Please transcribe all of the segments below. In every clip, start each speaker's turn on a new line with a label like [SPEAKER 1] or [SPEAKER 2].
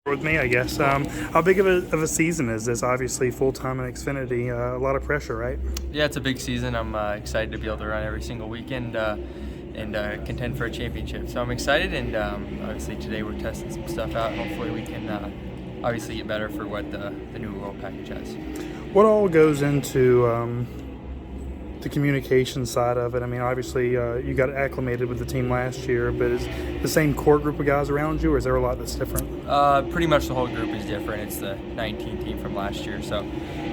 [SPEAKER 1] With me, I guess. How big of a season is this? Obviously, full-time in Xfinity, a lot of pressure, right?
[SPEAKER 2] Yeah, it's a big season. I'm excited to be able to run every single weekend and contend for a championship. So I'm excited, and obviously today we're testing some stuff out, and hopefully we can obviously get better for what the new World Package has.
[SPEAKER 1] What all goes into the communication side of it? I mean, obviously, you got acclimated with the team last year, but is the same core group of guys around you, or is there a lot that's different?
[SPEAKER 2] Pretty much the whole group is different. It's the 19 team from last year, so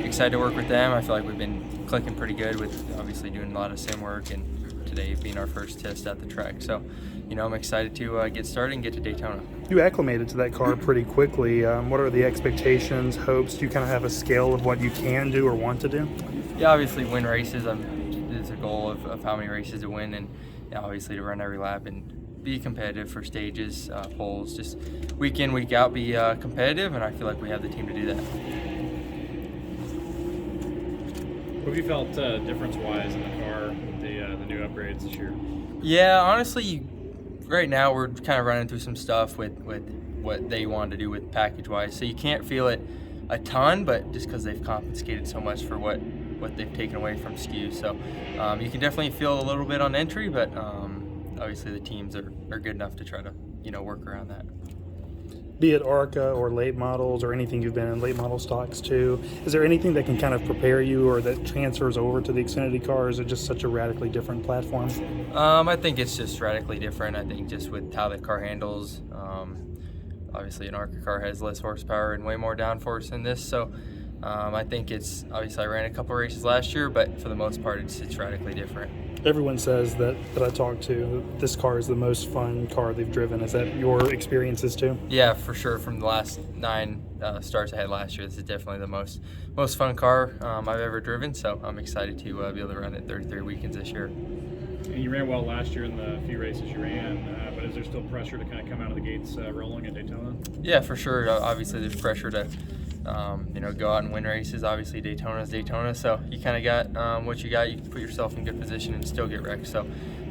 [SPEAKER 2] excited to work with them. I feel like we've been clicking pretty good with obviously doing a lot of sim work, and today being our first test at the track. So, I'm excited to get started and get to Daytona.
[SPEAKER 1] You acclimated to that car pretty quickly. What are the expectations, hopes? Do you kind of have a scale of what you can do or want to do?
[SPEAKER 2] Yeah, obviously win races. There's a goal of how many races to win, and obviously to run every lap and be competitive for stages, poles, just week in, week out, be competitive, and I feel like we have the team to do that.
[SPEAKER 3] What have you felt difference-wise in the car with the new upgrades this year?
[SPEAKER 2] Yeah, honestly, right now we're kind of running through some stuff with what they want to do with package-wise, so you can't feel it a ton, but just because they've confiscated so much for what they've taken away from SKUs. So you can definitely feel a little bit on entry, but obviously the teams are good enough to try to work around that.
[SPEAKER 1] Be it ARCA or late models or anything you've been in late model stocks too, is there anything that can kind of prepare you or that transfers over to the Xfinity car? Or is it just such a radically different platform?
[SPEAKER 2] I think it's just radically different. I think just with how the car handles, obviously an ARCA car has less horsepower and way more downforce than this, so I think it's obviously I ran a couple races last year, but for the most part it's radically different.
[SPEAKER 1] Everyone says that I talked to, this car is the most fun car they've driven. Is that your experiences too?
[SPEAKER 2] Yeah, for sure. From the last 9 starts I had last year, this is definitely the most fun car I've ever driven. So I'm excited to be able to run it 33 weekends this year.
[SPEAKER 3] And you ran well last year in the few races you ran, but is there still pressure to kind of come out of the gates rolling at Daytona?
[SPEAKER 2] Yeah, for sure. Obviously, there's pressure to go out and win races. Obviously, Daytona's Daytona, so you kind of got what you got. You can put yourself in good position and still get wrecked. So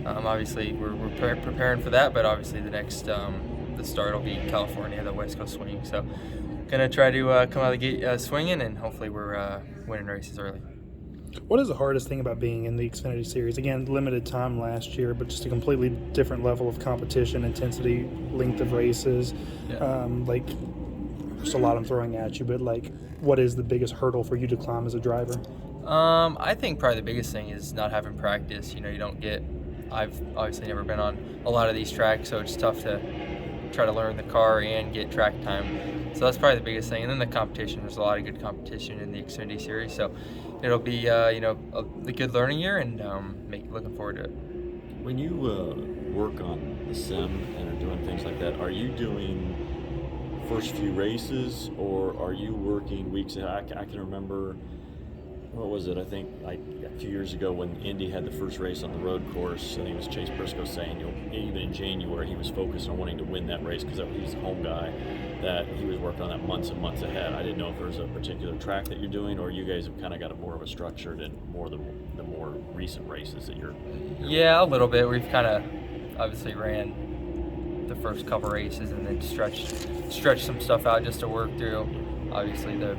[SPEAKER 2] obviously, we're preparing for that, but obviously the next the start will be California, the West Coast swing. So gonna try to come out of the gate swinging, and hopefully we're winning races early.
[SPEAKER 1] What is the hardest thing about being in the Xfinity Series? Again, limited time last year, but just a completely different level of competition, intensity, length of races.
[SPEAKER 2] Yeah.
[SPEAKER 1] Just a lot I'm throwing at you, but what is the biggest hurdle for you to climb as a driver?
[SPEAKER 2] I think probably the biggest thing is not having practice. You don't get. I've obviously never been on a lot of these tracks, so it's tough to try to learn the car and get track time. So that's probably the biggest thing. And then the competition. There's a lot of good competition in the Xfinity Series, so it'll be a good learning year, and looking forward to it.
[SPEAKER 4] When you work on the sim and are doing things like that, are you doing first few races, or are you working weeks ahead? I can remember, what was it? I think a few years ago when Indy had the first race on the road course, I think it was Chase Briscoe saying, even in January he was focused on wanting to win that race because he was the home guy, that he was working on that months and months ahead. I didn't know if there was a particular track that you're doing, or you guys have kind of got more of a structured and more the more recent races that you're
[SPEAKER 2] Yeah, a little bit. We've kind of obviously ran the first couple races and then stretch some stuff out just to work through. Obviously, the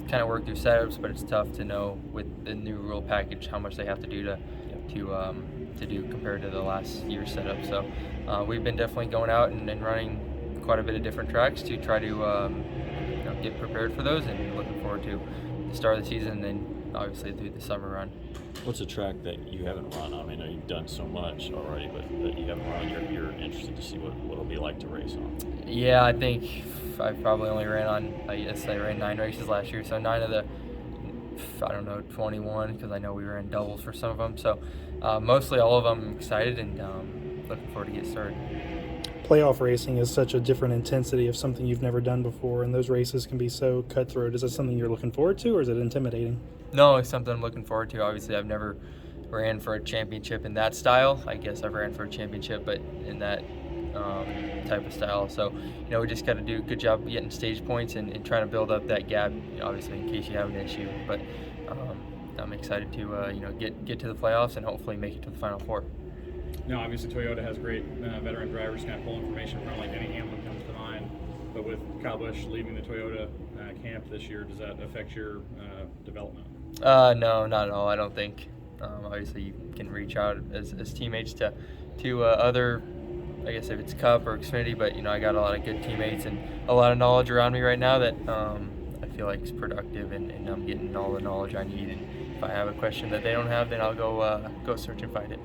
[SPEAKER 2] kind of work through setups, but it's tough to know with the new rule package how much they have to do to do compared to the last year's setup. So we've been definitely going out and running quite a bit of different tracks to try to get prepared for those, and looking forward to the start of the season and then obviously through the summer run.
[SPEAKER 4] What's a track that you haven't run on? I know you've done so much already, but that you haven't run, you're interested to see what it'll be like to race on.
[SPEAKER 2] Yeah, I think I probably only ran on, I ran 9 races last year, so 9 of the, 21, because I know we ran doubles for some of them. So mostly all of them, I'm excited and looking forward to get started.
[SPEAKER 1] Playoff racing is such a different intensity of something you've never done before, and those races can be so cutthroat. Is that something you're looking forward to, or is it intimidating?
[SPEAKER 2] No, it's something I'm looking forward to. Obviously, I've never ran for a championship in that style. I guess I've ran for a championship, but in that type of style. So, we just got to do a good job getting stage points and trying to build up that gap, obviously, in case you have an issue. But I'm excited to, get to the playoffs and hopefully make it to the Final Four.
[SPEAKER 3] Now, obviously, Toyota has great veteran drivers kind of pull information from, like Denny Hamlin comes to mind. But with Kyle Busch leaving the Toyota camp this year, does that affect your development?
[SPEAKER 2] No, not at all. I don't think. Obviously, you can reach out as teammates to other, I guess if it's Cup or Xfinity, but I got a lot of good teammates and a lot of knowledge around me right now that I feel like is productive, and I'm getting all the knowledge I need. And if I have a question that they don't have, then I'll go search and find it.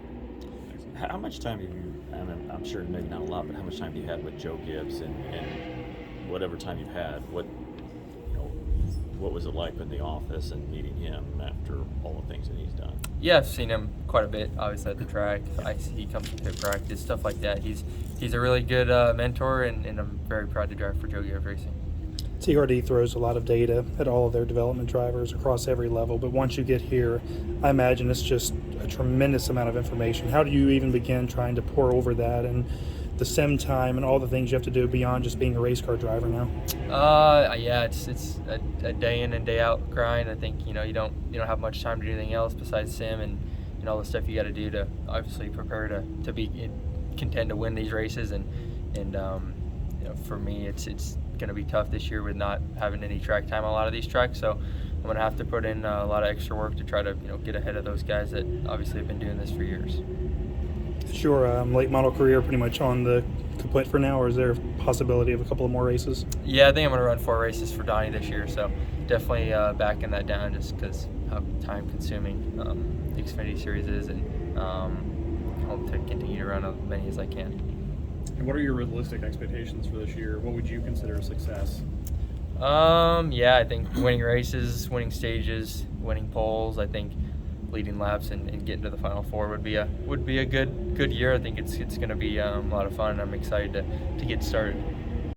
[SPEAKER 4] How much time have you, I'm sure maybe not a lot, but how much time have you had with Joe Gibbs, and whatever time you've had, what was it like in the office and meeting him after all the things that he's done?
[SPEAKER 2] Yeah, I've seen him quite a bit, obviously at the track. He comes to pit practice, stuff like that. He's a really good mentor, and I'm very proud to drive for Joe Gibbs Racing.
[SPEAKER 1] TRD throws a lot of data at all of their development drivers across every level, but once you get here, I imagine it's just a tremendous amount of information. How do you even begin trying to pour over that and the sim time and all the things you have to do beyond just being a race car driver now?
[SPEAKER 2] Yeah, it's a day in and day out grind. I think you don't have much time to do anything else besides sim and all the stuff you got to do to obviously prepare to be contend to win these races. And for me, it's going to be tough this year with not having any track time on a lot of these tracks. So I'm going to have to put in a lot of extra work to try to get ahead of those guys that obviously have been doing this for years.
[SPEAKER 1] Is your late model career pretty much on the kaput for now, or is there a possibility of a couple of more races?
[SPEAKER 2] Yeah, I think I'm going to run 4 races for Donnie this year, so definitely backing that down just because how time-consuming the Xfinity Series is, and hope to continue to run as many as I can.
[SPEAKER 3] And what are your realistic expectations for this year? What would you consider a success?
[SPEAKER 2] Yeah, I think winning races, winning stages, winning poles. I think leading laps and getting to the Final Four would be a good year. I think it's going to be a lot of fun, and I'm excited to get started.